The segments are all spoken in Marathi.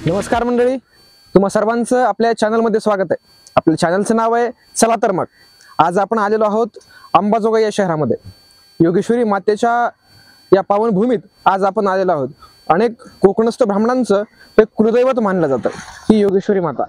नमस्कार मंडळी, तुम्हा सर्वांचं आपल्या चॅनलमध्ये स्वागत आहे। आपल्या चॅनलचं नाव आहे चला तर मग। आज आपण आलेलो आहोत अंबाजोगाई या शहरामध्ये। योगेश्वरी मातेच्या या पावनभूमीत आज आपण आलेलो आहोत। अनेक कोकणस्थ ब्राह्मणांचं एक कुलदैवत मानलं जातं ही योगेश्वरी माता।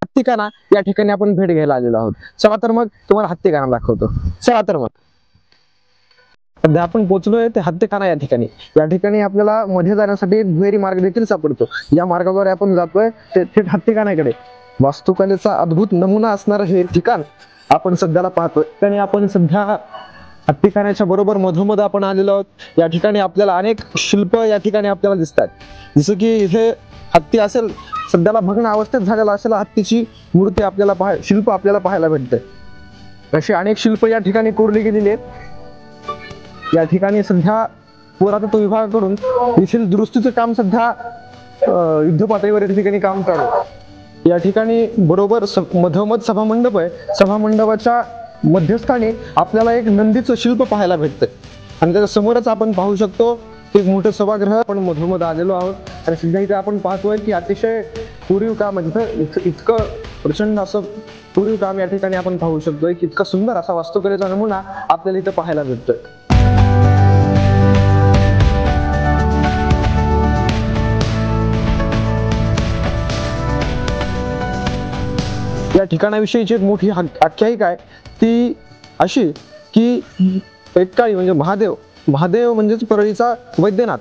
हत्तीखाना या ठिकाणी आपण भेट घ्यायला आलेलो आहोत। चला तर मग तुम्हाला हत्तीखाना दाखवतो। चला तर मग सध्या आपण पोहोचलोय ते हत्तीखाना या ठिकाणी। या ठिकाणी आपल्याला मध्ये जाण्यासाठी एक दुहेरी मार्ग देखील सापडतो। या मार्गाद्वारे आपण जातोय ते थेट हत्तीखान्याकडे। वास्तुकलेचा अद्भुत नमुना असणारं हे ठिकाण आपण सध्याला पाहतोय। आणि आपण सध्या हत्तीखान्याच्या बरोबर मधोमध आपण आलेलो आहोत। या ठिकाणी आपल्याला अनेक शिल्प या ठिकाणी आपल्याला दिसतात। जसं की इथे हत्ती असेल, सध्याला भग्न अवस्थेत झालेला असेल हत्तीची मूर्ती आपल्याला शिल्प आपल्याला पाहायला भेटते। अशी अनेक शिल्प या ठिकाणी कोरली गेलेली आहेत। या ठिकाणी सध्या पुरातत्व विभागाकडून येथील दुरुस्तीचं काम सध्या युद्ध पातळीवर या ठिकाणी काम चालू आहे। या ठिकाणी बरोबर मधोमध सभामंडप आहे। सभामंडपाच्या मध्यस्थानी आपल्याला एक नंदीचं शिल्प पाहायला भेटतं आणि त्याच्या समोरच आपण पाहू शकतो एक मोठं सभागृह। आपण मधोमध आलेलो आहोत आणि सध्या इथे आपण पाहतोय की अतिशय पूर्वी काम इतकं प्रचंड असं पूर्वी काम या ठिकाणी आपण पाहू शकतोय की इतका सुंदर असा वास्तुकलेचा नमुना आपल्याला इथं पाहायला भेटतोय। या ठिकाणाविषयीची एक मोठी आख्यायिका आहे ती अशी की एक काळी म्हणजे महादेव म्हणजेच परळीचा वैद्यनाथ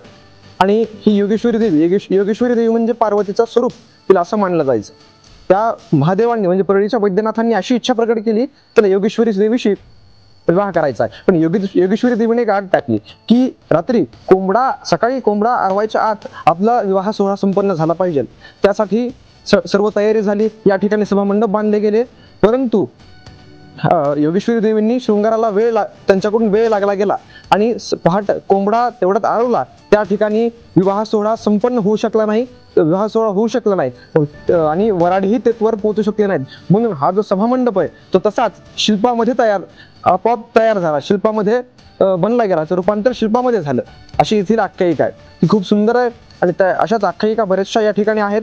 आणि ही योगेश्वरी देवी म्हणजे पार्वतीचा स्वरूप तिला असं मानलं जायचं। त्या महादेवांनी म्हणजे परळीच्या वैद्यनाथांनी अशी इच्छा प्रकट केली तर योगेश्वरी देवीशी विवाह करायचा आहे। पण योगेश्वरी देवीने एक आट टाकली की रात्री सकाळी कोंबडा आरवायच्या आत आपला विवाह सोहळा संपन्न झाला पाहिजे। त्यासाठी सर्व तयारी झाली। या ठिकाणी सभामंडप बांधले गेले, परंतु योगेश्वरी देवींनी शृंगाराला त्यांच्याकडून वेळ लागला गेला आणि पहाट कोंबडा तेवढ्यात आरवला। त्या ठिकाणी विवाह सोहळा संपन्न होऊ शकला नाही आणि वराडही तेथवर पोहोचू शकले नाहीत। म्हणून हा जो सभामंडप आहे तो तसाच शिल्पामध्ये आपोआप तयार झाला, शिल्पामध्ये बनला गेला, तर रूपांतर शिल्पामध्ये झालं। अशी इथील आख्यायिका आहे, ती खूप सुंदर आहे आणि अशाच आख्यायिका बऱ्याचशा या ठिकाणी आहेत।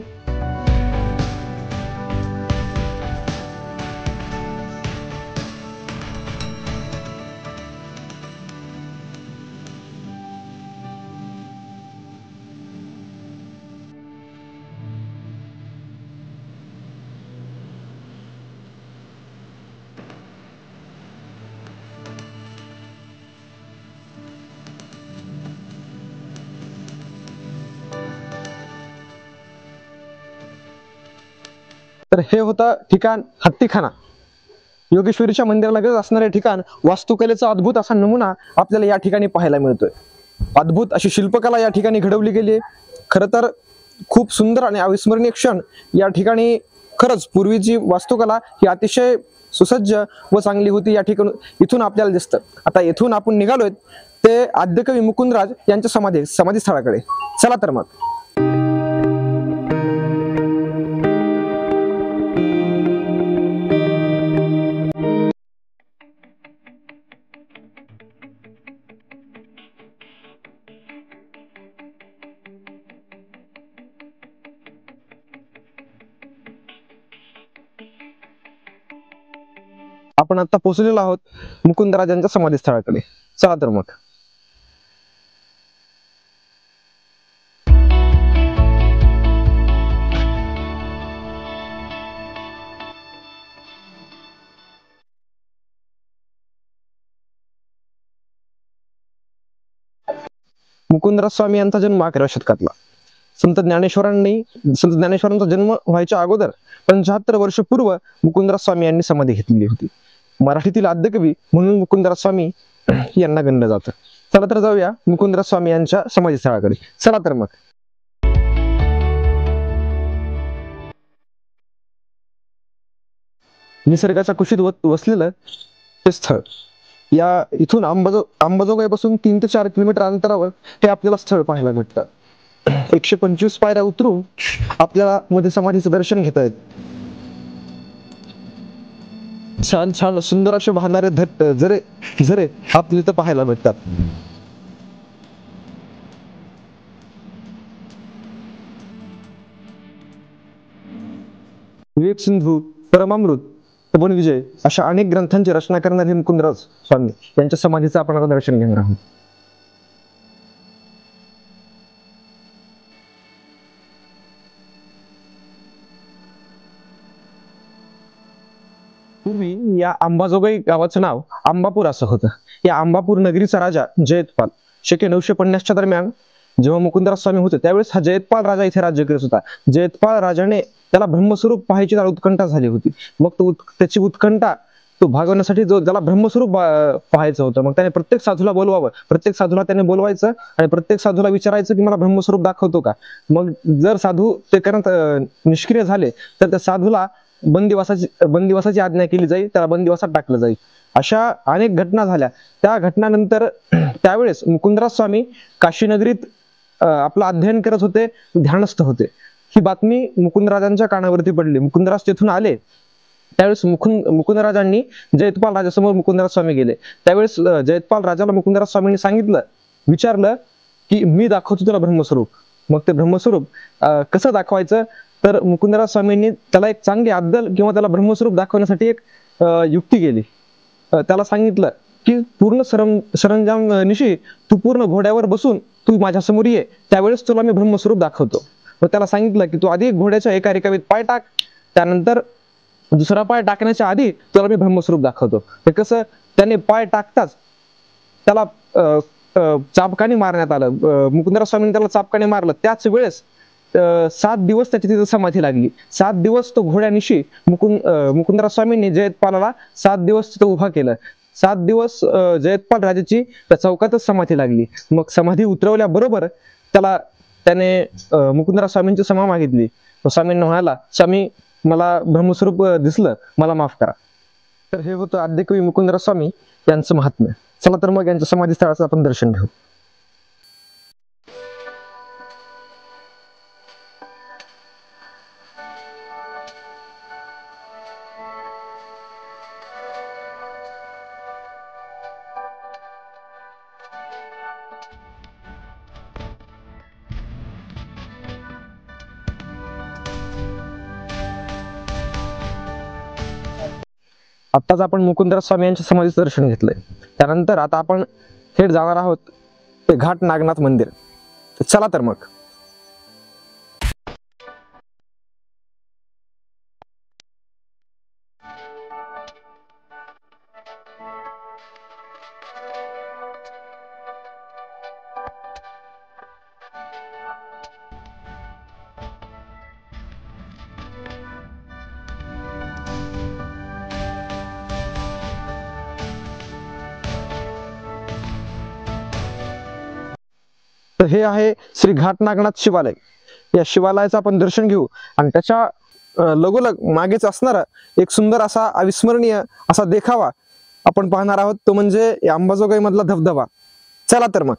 तर हे होतं ठिकाण हत्तीखाना। योगेश्वरीच्या मंदिरालगत असणारे ठिकाण वास्तुकलेचा अद्भुत असा नमुना आपल्याला या ठिकाणी पाहायला मिळतोय। अद्भुत अशी शिल्पकला या ठिकाणी घडवली गेली आहे। खरं तर खूप सुंदर आणि अविस्मरणीय क्षण या ठिकाणी। खरंच पूर्वीची वास्तुकला ही अतिशय सुसज्ज व चांगली होती। या ठिकाणी इथून आपल्याला दिसतं। आता इथून आपण निघालोय ते आद्यकवी मुकुंदराज यांच्या समाधी स्थळाकडे। चला तर मग आपण आता पोहोचलेलो आहोत मुकुंदराजांच्या समाधी स्थळाकडे। चला तर मग मुकुंदराज स्वामी यांचा जन्म 11व्या शतकातला। संत ज्ञानेश्वरांचा जन्म व्हायच्या अगोदर 75 वर्ष पूर्व मुकुंदराज स्वामी यांनी समाधी घेतलेली होती। मराठीतील आद्यकवी म्हणून मुकुंदराज स्वामी यांना गणलं जातं. चला तर जाऊया मुकुंदराज स्वामी यांच्या समाधी स्थळाकडे. चला तर मग. निसर्गाच्या कुशीत वसलेलं ते स्थळ. या इथून अंबाजोगाईपासून 3 ते 4 किलोमीटर अंतरावर हे आपल्याला स्थळ पाहायला भेटतं. 125 पायऱ्या उतरून आपल्याला मध्ये समाधीचं दर्शन घेता येत. छान छान सुंदर असे वाहणारे झरे झरे आपल्याला इथं पाहायला भेटतात. विवेक सिंधू, परमामृत, तपोवन विजय अशा अनेक ग्रंथांची रचना करणारे मुकुंदराज स्वामी यांच्या समाधीचं आपण आता दर्शन घेणार आहोत. पूर्वी या अंबाजोगाई गावाचं नाव अंबापूर असं होतं. या अंबापूर नगरीचा राजा जयतपाल शके 950च्या दरम्यान जेव्हा मुकुंदराज स्वामी होते त्यावेळेस हा जयतपाल राजा इथे राज्य करत होता. जयतपाल राजाने त्याला ब्रह्मस्वरूप पाहायची त्याला उत्कंठा झाली होती. मग त्याची उत्कंठा तो भागवण्यासाठी त्याला ब्रह्मस्वरूप पाहायचं होतं. मग त्याने प्रत्येक साधूला बोलवावं, प्रत्येक साधूला त्याने बोलवायचं आणि प्रत्येक साधूला विचारायचं की मला ब्रह्मस्वरूप दाखवतो का. मग जर साधू ते करत निष्क्रिय झाले तर त्या साधूला बंदिवासाची आज्ञा केली जाईल, त्याला बंदिवासात टाकलं जाईल. अशा अनेक घटना झाल्या. त्या घटनानंतर त्यावेळेस मुकुंदराज स्वामी काशी नगरीत आपलं अध्ययन करत होते, ध्यानस्थ होते. ही बातमी मुकुंदराजांच्या कानावरती पडली. मुकुंदराज तिथून आले त्यावेळेस मुकुंदराजांनी जयतपाल राजासमोर मुकुंदराज स्वामी गेले. त्यावेळेस जयतपाल राजाला मुकुंदराज स्वामींनी विचारलं की मी दाखवतो तुला ब्रह्मस्वरूप. मग ते ब्रह्मस्वरूप कसं दाखवायचं तर मुकुंदराज स्वामींनी त्याला एक चांगली अद्दल किंवा त्याला ब्रह्मस्वरूप दाखवण्यासाठी एक युक्ती केली. त्याला सांगितलं की पूर्ण सरंजाम निशी तू पूर्ण घोड्यावर बसून तू माझ्या समोर ये, त्यावेळेस तुला मी ब्रह्मस्वरूप दाखवतो. मग त्याला सांगितलं की तू आधी घोड्याच्या एका रिकामीत पाय टाक, त्यानंतर दुसरा पाय टाकण्याच्या आधी तुला मी ब्रह्मस्वरूप दाखवतो. ते कसं त्याने पाय टाकताच त्याला चाबकाने मारण्यात आलं. मुकुंदराज स्वामींनी त्याला चाबकाने मारलं. त्याच वेळेस 7 दिवस त्याची तिथं समाधी लागली. 7 दिवस तो घोड्यानिशी मुकुंदराज स्वामींनी जयतपालाला 7 दिवस तिथं उभा केलं. 7 दिवस जयतपाल राजाची त्या चौकातच समाधी लागली. मग समाधी उतरवल्याबरोबर त्याने मुकुंदराज स्वामींची क्षमा मागितली. स्वामींना म्हणाला, स्वामी मला ब्रह्मस्वरूप दिसलं, मला माफ करा. तर हे होतं आद्यकवी मुकुंदराज स्वामी यांचं महात्म्य. चला तर मग यांच्या समाधी स्थळाचं आपण दर्शन घेऊ. आत्ताच आपण मुकुंदराज स्वामी यांच्या समाधीचं दर्शन घेतलंय. त्यानंतर आता आपण थेट जाणार आहोत ते घाट नागनाथ मंदिर. चला तर मग. तर हे आहे श्री घाट नागनाथ शिवालय. या शिवालयाचं आपण दर्शन घेऊ आणि त्याच्या लगोलग मागेच असणारा एक सुंदर असा अविस्मरणीय असा देखावा आपण पाहणार आहोत, तो म्हणजे अंबाजोगाई मधला धबधबा. चला तर मग.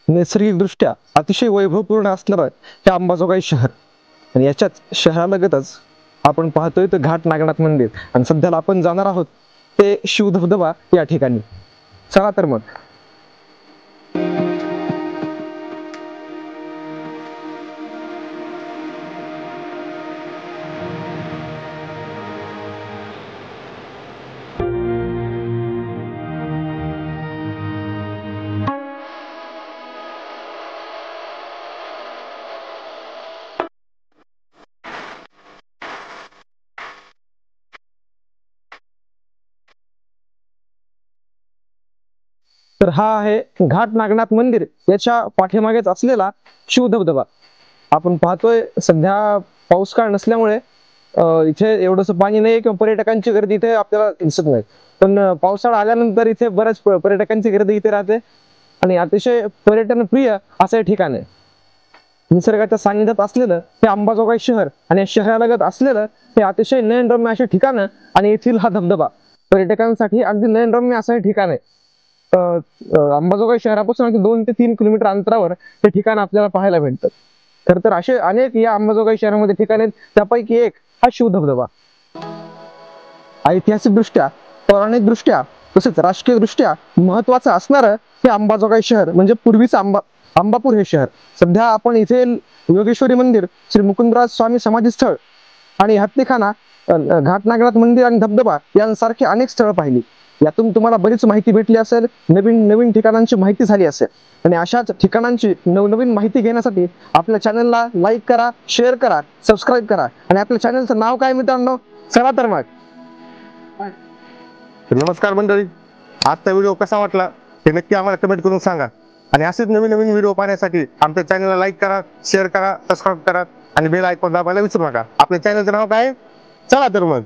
नैसर्गिकदृष्ट्या अतिशय वैभवपूर्ण असणारं हे अंबाजोगाई शहर आणि याच्याच शहरालगतच आपण पाहतोय तर घाट नागनाथ मंदिर आणि सध्याला आपण जाणार आहोत ते शिव धबधबा या ठिकाणी. चला तर मग. तर हा आहे घाट नागनाथ मंदिर, याच्या पाठीमागेच असलेला शिव धबधबा. आपण पाहतोय सध्या पाऊस काळ नसल्यामुळे इथे एवढंसं पाणी नाही किंवा पर्यटकांची गर्दी इथे आपल्याला दिसत नाही. पण पावसाळा आल्यानंतर इथे बऱ्याच पर्यटकांची गर्दी इथे राहते आणि अतिशय पर्यटन प्रिय असं हे ठिकाण आहे. निसर्गाच्या सानिध्यात असलेलं हे अंबाजोगाई शहर आणि या शहरालगत असलेलं हे अतिशय नयनरम्य असे ठिकाण आणि येथील हा धबधबा पर्यटकांसाठी अगदी नयनरम्य असं हे ठिकाण आहे. अंबाजोगाई शहरापासून अगदी 2 ते 3 किलोमीटर अंतरावर हे ठिकाण आपल्याला पाहायला भेटतं. खर तर असे अनेक या अंबाजोगाई शहरामध्ये ठिकाण आहेत, त्यापैकी एक हा शिव धबधबा. ऐतिहासिकदृष्ट्या, पौराणिकदृष्ट्या तसेच राजकीय दृष्ट्या महत्वाचं असणारं हे अंबाजोगाई शहर म्हणजे पूर्वीचं अंबापूर हे शहर. सध्या आपण इथे योगेश्वरी मंदिर, श्री मुकुंदराज स्वामी समाधी स्थळ आणि हत्तीखाना, घाटनागनाथ मंदिर आणि धबधबा यांसारखी अनेक स्थळं पाहिली. यातून तुम्हाला बरीच माहिती भेटली असेल, नवीन नवीन ठिकाणांची माहिती झाली असेल. आणि अशाच ठिकाणांची नवनवीन माहिती घेण्यासाठी आपल्या चॅनलला लाईक करा, शेअर करा, सबस्क्राईब करा. आणि आपल्या चॅनलचं नाव काय मित्रांनो? चला तर मग. नमस्कार मंडळी, आजचा व्हिडिओ कसा वाटला हे नक्की आम्हाला कमेंट करून सांगा. आणि असेच नवीन नवीन व्हिडिओ पाहण्यासाठी आमच्या चॅनलला लाईक करा, शेअर करा, सबस्क्राईब करा आणि बेल आयकॉन दाबायला विसरू नका. आपल्या चॅनलचं नाव काय? चला तर मग.